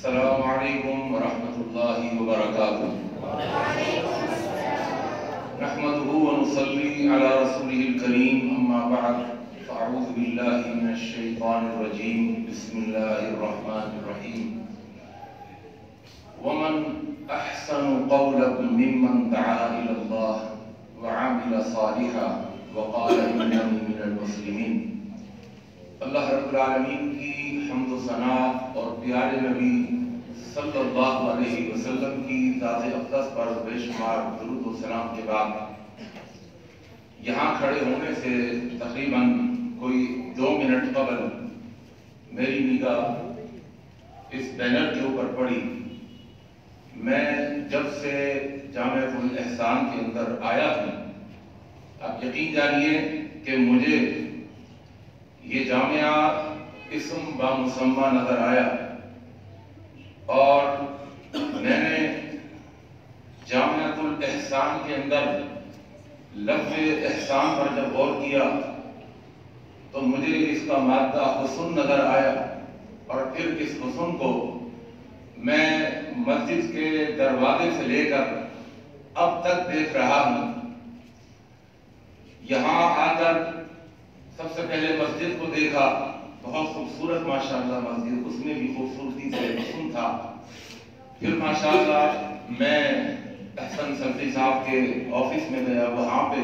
السلام علیکم ورحمۃ اللہ وبرکاتہ۔ نحمده ونصلی علی رسوله الکریم، اما بعد فاعوذ باللہ من الشیطان الرجیم، بسم اللہ الرحمن الرحیم۔ ومن احسن قولا ممن دعا الی اللہ وعمل صالحا وقال اننی من المسلمین۔ اللہ رب العالمین کی حمد و ثنا اور پیارے نبی صلی اللہ علیہ وسلم کی ذات اقدس پر بے شمار درود و سلام کے بعد یہاں کھڑے ہونے سے تقریباً کوئی 2 منٹ قبل میری نگاہ اس بینر کے اوپر پڑی۔ میں جب سے جامعۃ الاحسان کے اندر آیا ہوں، آپ یقین جانیے کہ مجھے یہ جامعہ اسم بامسمہ نظر آیا، اور میں نے جامعۃ الاحسان کے اندر لفظ احسان پر جب غور کیا تو مجھے اس کا مادہ حسن نظر آیا، اور پھر اس حسن کو میں مسجد کے دروازے سے لے کر اب تک دیکھ رہا ہوں۔ یہاں آ کر سب سے پہلے مسجد کو دیکھا، بہت خوبصورت ماشاءاللہ مسجد، اس میں بھی خوبصورتی سے حسن تھا۔ پھر ماشاءاللہ میں احسن سلفی صاحب کے آفس میں گیا، وہاں پہ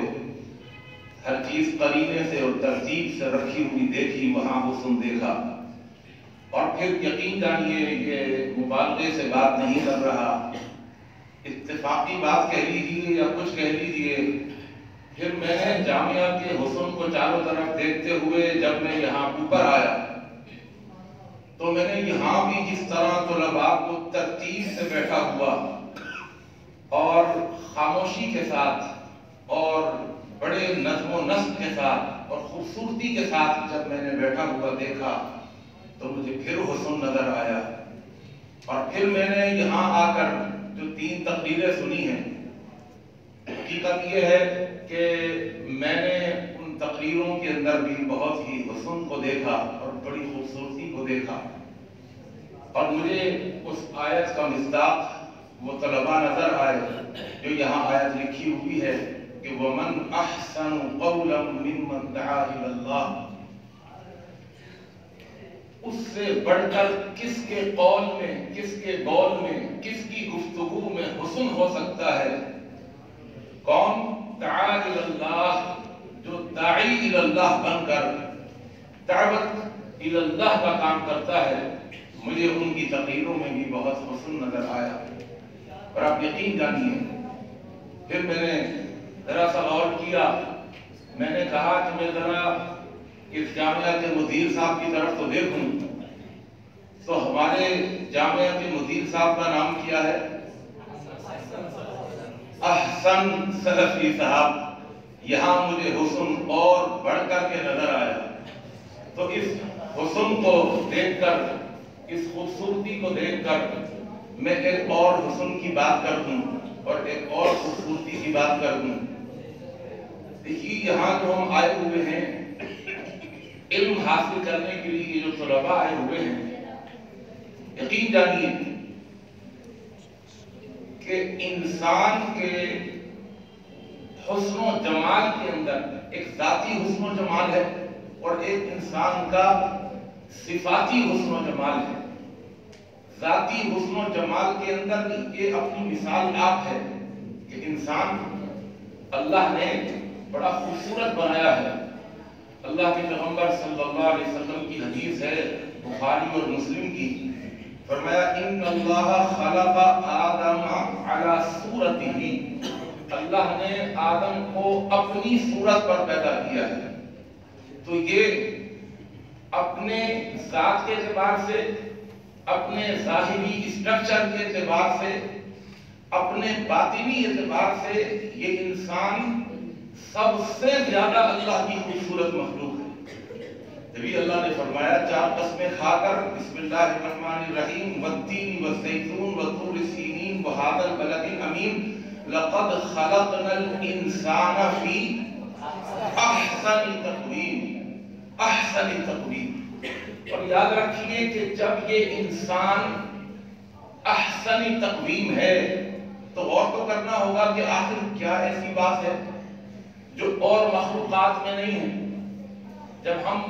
ہر چیز قرینے سے اور ترتیب سے رکھی ہوئی دیکھی، وہاں حسن دیکھا۔ اور پھر یقین جانیے یہ مبالغے سے بات نہیں کر رہا، اتفاقی بات کہہ لیجیے یا کچھ کہہ لیجیے، پھر میں نے جامعہ کے حسن کو چاروں طرف دیکھتے ہوئے جب میں یہاں اوپر آیا تو میں نے یہاں بھی جس طرح طلباء کو ترتیب سے بیٹھا ہوا اور خاموشی کے ساتھ اور بڑے نظم و نسق کے ساتھ اور خوبصورتی کے ساتھ جب میں نے بیٹھا ہوا دیکھا تو مجھے پھر حسن نظر آیا۔ اور پھر میں نے یہاں آ کر جو 3 تقریریں سنی ہیں، حقیقت یہ ہے کہ میں نے ان تقریروں کے اندر بھی بہت ہی حسن کو دیکھا اور بڑی خوبصورتی کو دیکھا، اور مجھے اس آیت کا مصداق وہ طلباء نظر آئے جو یہاں آیت لکھی ہوئی ہے کہ وَمَنْ أَحْسَنُ قَوْلًا مِّمَّنْ دَعَا إِلَى اللَّهِ۔ اس سے بڑھ کر کس کے قول میں، کس کے قول میں، کس کی گفتگو میں حسن ہو سکتا ہے؟ کون؟ دعا الی اللہ، جو داعی الی اللہ بن کر دعوت الی اللہ کا کام کرتا ہے۔ مجھے ان کی تقریروں میں بھی بہت حسن نظر آیا، اور آپ یقین جانیے پھر میں نے ذرا سا غور کیا، میں نے کہا کہ میں ذرا اس جامعہ کے مدیر صاحب کی طرف تو دیکھوں، تو ہمارے جامعہ کے مدیر صاحب کا نام کیا ہے؟ احسن سلفی صاحب۔ یہاں مجھے حسن اور بڑھ کر کے نظر آیا، تو اس حسن کو دیکھ کر، اس خوبصورتی کو دیکھ کر میں ایک اور حسن کی بات کر دوں اور ایک اور خوبصورتی کی بات کر دوں۔ دیکھیے یہاں جو ہم آئے ہوئے ہیں علم حاصل کرنے کے لیے، جو طلباء آئے ہوئے ہیں، یقین جانیے کہ انسان کے حسن و جمال کے اندر ایک ذاتی حسن و جمال ہے اور ایک انسان کا صفاتی حسن و جمال ہے۔ ذاتی حسن و جمال کے اندر یہ اپنی مثال آپ ہے کہ انسان اللہ نے بڑا خوبصورت بنایا ہے۔ اللہ کے پیغمبر صلی اللہ علیہ وسلم کی حدیث ہے بخاری اور مسلم کی، فرمایا ان اللہ خلق آدم علی صورتہ، اللہ نے آدم کو اپنی صورت پر پیدا کیا ہے۔ تو یہ اپنے ذات کے اعتبار سے، اپنے ظاہری اسٹرکچر کے اعتبار سے، اپنے باطنی اعتبار سے یہ انسان سب سے زیادہ اللہ کی خوبصورت مخلوق ہے۔ جبھی اللہ نے فرمایا 4 قسمیں کھا کر بسم اللہ الرحمن الرحیم والتین والزیتون وطور سینین وہذا البلد الامین لقد خلقنا الانسان فی احسن تقویم، احسن تقویم۔ اور یاد رکھیے کہ جب یہ انسان احسنی تقویم ہے، تو غور تو کرنا ہوگا کہ آخر کیا ایسی بات ہے جو اور مخلوقات میں نہیں ہے۔ جب ہم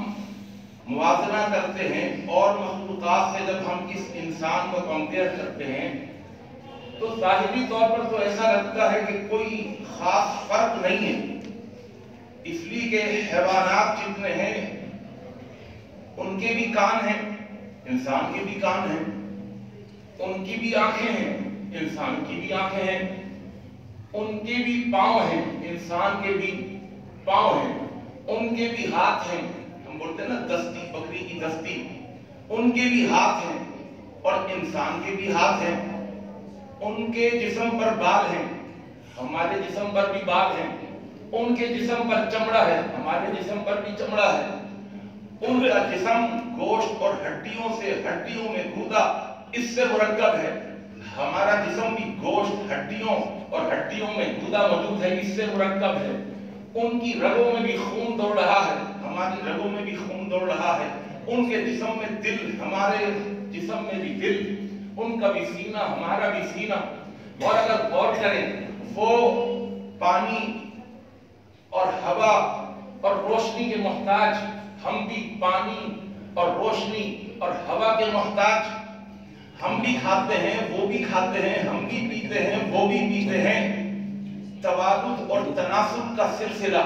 موازنہ کرتے ہیں اور مخلوقات سے، جب ہم اس انسان کو کمپیئر کرتے ہیں، تو ظاہری طور پر تو ایسا لگتا ہے کہ کوئی خاص فرق نہیں ہے، اس لیے کہ حیوانات جتنے ہیں ان کے بھی کان ہیں، انسان کے بھی کان ہیں، ان کی بھی آنکھیں ہیں، انسان کی بھی آنکھیں ہیں، ان کے بھی پاؤں ہیں، انسان کے بھی پاؤں ہیں، ان کے بھی ہاتھ ہیں، ہم بولتے ہیں نا دستی، بکری کی دستی، ان کے بھی ہاتھ ہیں اور انسان کے بھی ہاتھ ہیں، ان کے جسم پر بال ہیں، ہمارے جسم پر بھی بال ہیں، ان کے جسم پر چمڑا ہے، ہمارے جسم پر بھی چمڑا ہے، ان کا جسم گوشت اور ہڈیوں سے، ہڈیوں میں گودا اس سے مرکب ہے، ہمارا جسم بھی گوشت، ہڈیوں اور ہڈیوں میں گودا موجود ہے، اس سے مرکب ہے، ان کی رگوں میں بھی خون دوڑ رہا ہے، ہماری رگوں میں بھی خون دوڑ رہا ہے، ان کے جسم میں دل، ہمارے جسم میں بھی دل، ان کا بھی سینہ، ہمارا بھی سینہ، اور اگر غور کریں وہ پانی اور ہوا اور روشنی کے محتاج، ہم بھی پانی اور روشنی اور ہوا کے محتاج، ہم بھی کھاتے ہیں، وہ بھی کھاتے ہیں، ہم بھی پیتے ہیں، وہ بھی پیتے ہیں، توالد اور تناسل کا سلسلہ،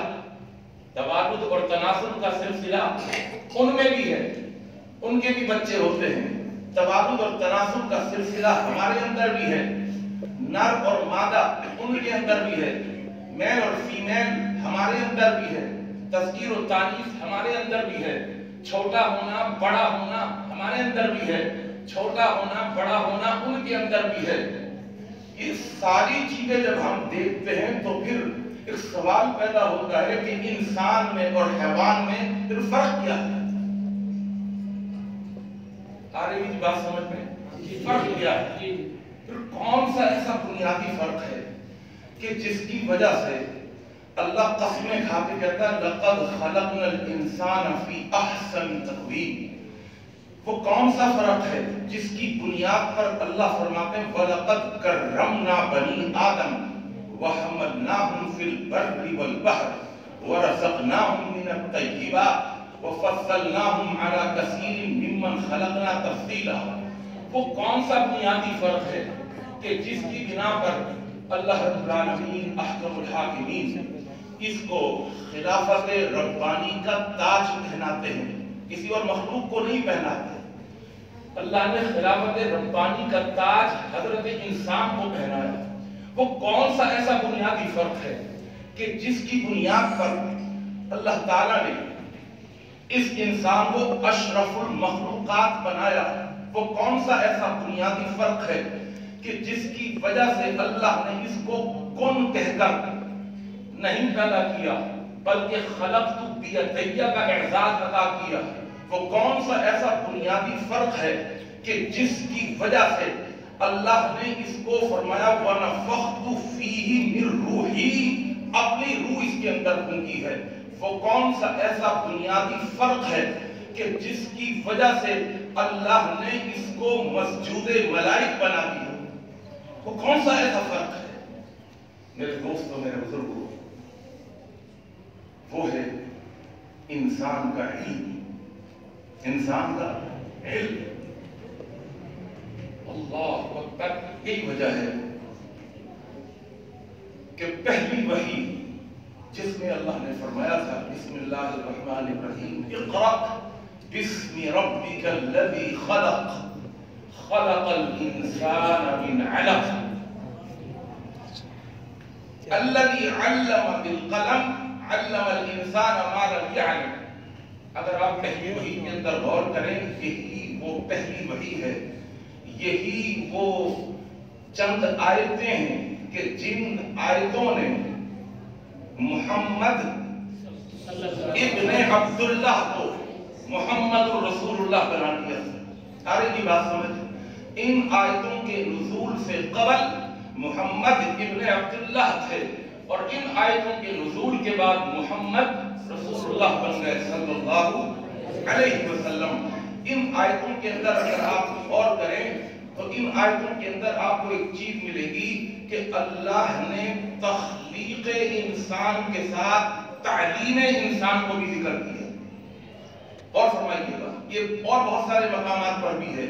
توالد اور تناسل کا سلسلہ ان میں بھی ہے، ان کے بھی بچے ہوتے ہیں، توالد اور تناسل کا سلسلہ ہمارے اندر بھی ہے، نر اور مادہ ان کے اندر بھی ہے، میل اور فیمیل ہمارے اندر بھی ہے، تذکیر و تانیث ہمارے اندر بھی ہے، چھوٹا ہونا بڑا ہونا ہمارے اندر بھی ہے، چھوٹا ہونا بڑا ہونا ان کے اندر بھی ہے۔ یہ ساری چیزیں جب ہم دیکھتے ہیں تو پھر ایک سوال پیدا ہوتا ہے کہ انسان میں اور حیوان میں پھر فرق کیا ہے؟ آ رہی ہے بات سمجھ میں؟ فرق کیا ہے؟ پھر کون سا ایسا بنیادی فرق ہے کہ جس کی وجہ سے اللہ قسمیں کھا کے کہتا ہے لَقَدْ خَلَقْنَا الْإِنسَانَ فِي أَحْسَنِ تَقْوِيمٍ؟ وہ کون سا فرق ہے جس کی بنیاد پر اللہ فرماتے ہیں وَلَقَدْ كَرَّمْنَا بَنِي آدَمَ وَحَمَلْنَاهُمْ فِي الْبَرِّ وَالْبَحْرِ وَرَزَقْنَاهُمْ مِنَ الطَّيِّبَاتِ وَفَضَّلْنَاهُمْ عَلَى كَثِيرٍ مِّمَّنْ خَلَقْنَا تَفْضِيلًا۔ وہ کون سا بنیادی فرق ہے کہ جس کی بنا پر اللہ رب العالمین احکم الحاکمین اس کو خلافت ربانی کا تاج پہناتے ہیں، کسی اور مخلوق کو نہیں پہناتے، اللہ نے خلافت ربانی کا تاج حضرت انسان کو پہنایا۔ وہ کون سا ایسا بنیادی فرق ہے کہ جس کی بنیاد پر اللہ تعالیٰ نے اس انسان کو اشرف المخلوقات بنایا؟ وہ کون سا ایسا بنیادی فرق ہے کہ جس کی وجہ سے اللہ نے اس کو کن کہہ کر نہیں پیدا کیا بلکہ خلقت بیدیہ کا اعزاز عطا کیا؟ وہ کون سا ایسا بنیادی فرق ہے کہ جس کی وجہ سے اللہ نے اس کو فرمایا وَنَفَخْتُ فِيهِ مِن رُوحِي، اپنی روح اس کے اندر پھونکی ہے؟ وہ کون سا ایسا بنیادی فرق ہے کہ جس کی وجہ سے اللہ نے اس کو مسجود ملائک بنا دیا؟ وہ کون سا ایسا فرق ہے میرے دوستوں، میرے بزرگوں؟ وہ ہے انسان کا علم، انسان کا علم۔ اللہ اکبر! یہی وجہ ہے کہ پہلی وحی جس میں اللہ نے فرمایا تھا بسم اللہ الرحمن الرحیم اقرأ بسم ربک الذی خلق خلق الانسان من علق الذی علم بالقلم علم الانسان ما لم يعلم۔ اگر آپ پہلی وحی کے اندر غور کریں، یہی وہ پہلی وحی ہے، یہی وہ چند آیتیں ہیں کہ جن آیتوں نے محمد ابن عبداللہ کو محمد رسول اللہ بنا دیا۔ آرے کی بات سمجھ، ان آیتوں کے نزول سے قبل محمد ابن عبداللہ تھے، اور ان آیتوں کے نزول کے بعد محمد رسول اللہ بن گئے صلی اللہ علیہ وسلم۔ ان آیتوں کے اندر اگر آپ غور کریں تو ان آیتوں کے اندر آپ کو ایک چیز ملے گی کہ اللہ نے تخلیق انسان کے ساتھ تعلیم انسان کو بھی ذکر کیا. اور فرمائیے گا یہ اور بہت سارے مقامات پر بھی ہے